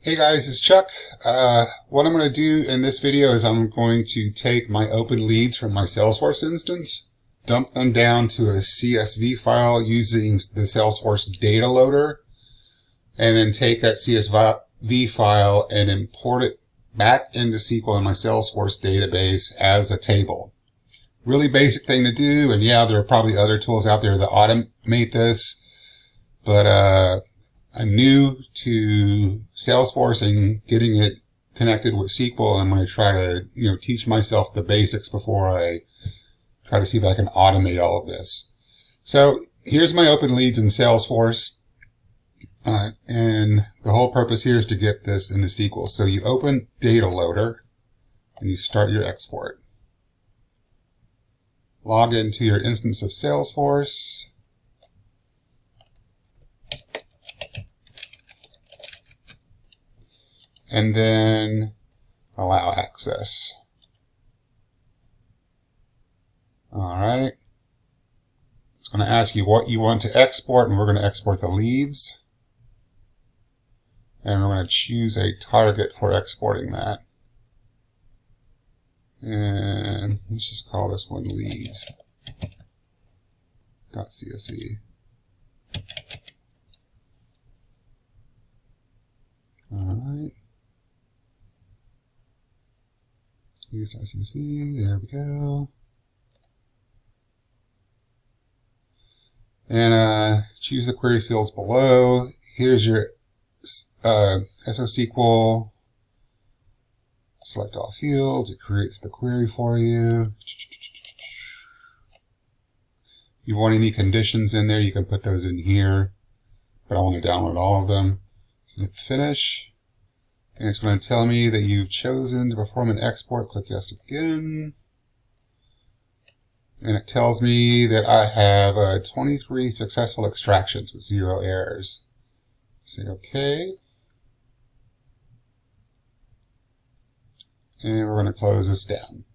Hey guys, it's Chuck. What I'm going to do in this video is I'm going to take my open leads from my Salesforce instance, dump them down to a CSV file using the Salesforce Dataloader, and then take that CSV file and import it back into SQL in my Salesforce database as a table. Really basic thing to do, and yeah, there are probably other tools out there that automate this, but I'm new to Salesforce and getting it connected with SQL. I'm going to try to, teach myself the basics before I try to see if I can automate all of this. So here's my open leads in Salesforce, and the whole purpose here is to get this into SQL. So you open Dataloader and you start your export. Log into your instance of Salesforce. And then allow access. Alright. It's going to ask you what you want to export, and we're going to export the leads. And we're going to choose a target for exporting that. And let's just call this one leads.csv. Alright. Leads.csv, there we go. And choose the query fields below. Here's your SOSQL. Select all fields. It creates the query for you. If you want any conditions in there, you can put those in here. But I want to download all of them. Hit finish. And it's going to tell me that you've chosen to perform an export. Click yes to begin. And it tells me that I have 23 successful extractions with 0 errors. Say OK. And we're going to close this down.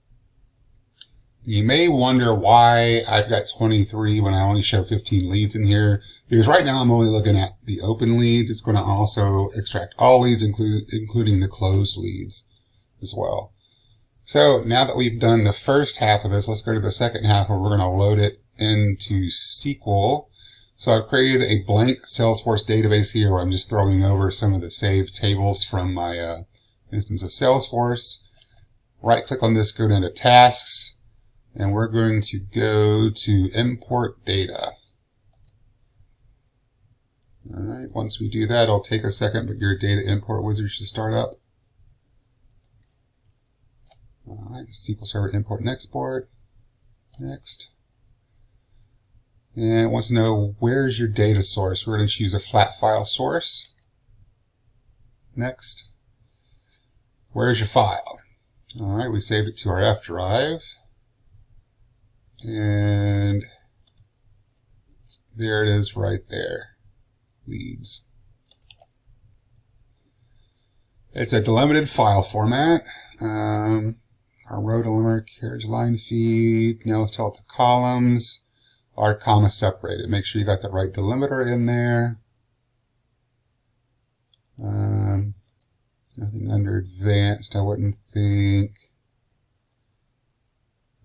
You may wonder why I've got 23 when I only show 15 leads in here. Because right now I'm only looking at the open leads. It's going to also extract all leads, including the closed leads as well. So now that we've done the first half of this, let's go to the second half where we're going to load it into SQL. So I've created a blank Salesforce database here where I'm just throwing over some of the saved tables from my instance of Salesforce. Right click on this, go down to tasks. And we're going to go to import data. Alright, once we do that, it'll take a second, but your data import wizard should start up. Alright, SQL Server import and export. Next. And it wants to know where's your data source. We're going to choose a flat file source. Next. Where's your file? Alright, we saved it to our F drive. And there it is right there. Leads. It's a delimited file format. Our row delimiter, carriage line feed. Now let's tell it the columns are comma separated. Make sure you got the right delimiter in there. Nothing under advanced, I wouldn't think.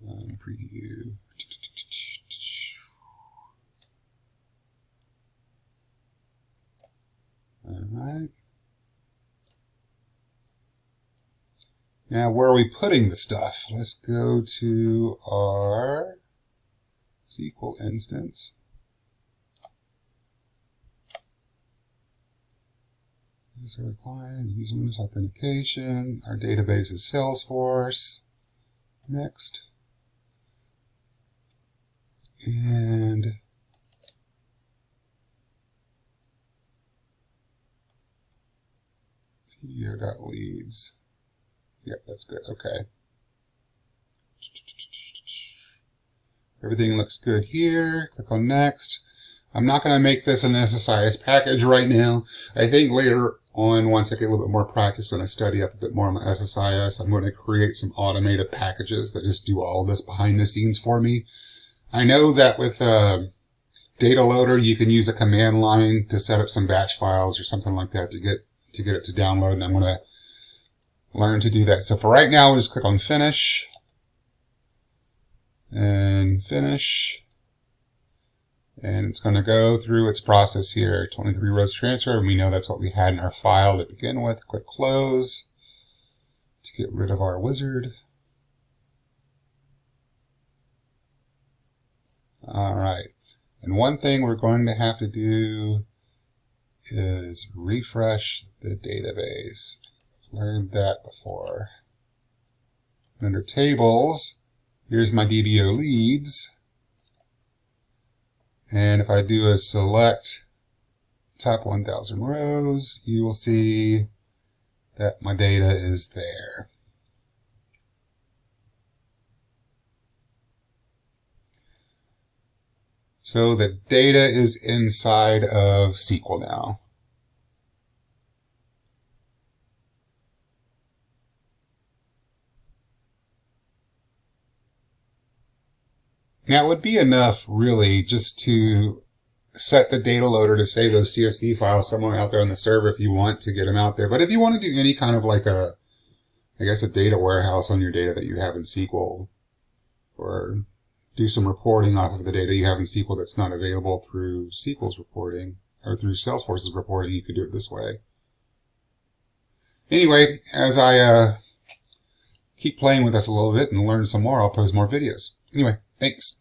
Preview. Alright. Now, where are we putting the stuff? Let's go to our SQL instance. This is our client, using this authentication. Our database is Salesforce. Next. And TO.leads. Yep, that's good. Okay. Everything looks good here. Click on next. I'm not going to make this an SSIS package right now. I think later on, once I get a little bit more practice and I study up a bit more on my SSIS, I'm going to create some automated packages that just do all this behind the scenes for me. I know that with Dataloader, you can use a command line to set up some batch files or something like that to get to get it to download, and I'm going to learn to do that. So for right now, we'll just click on Finish, and Finish, and it's going to go through its process here. 23 rows transfer, and we know that's what we had in our file to begin with. Click Close to get rid of our wizard. Alright, and one thing we're going to have to do is refresh the database. Learned that before. Under Tables, here's my DBO leads. And if I do a select top 1,000 rows, you will see that my data is there. So the data is inside of SQL now. Now it would be enough really just to set the data loader to save those CSV files somewhere out there on the server if you want to get them out there. But if you want to do any kind of like a data warehouse on your data that you have in SQL, or do some reporting off of the data you have in SQL that's not available through SQL's reporting, or through Salesforce's reporting, you could do it this way. Anyway, as I keep playing with this a little bit and learn some more, I'll post more videos. Anyway, thanks.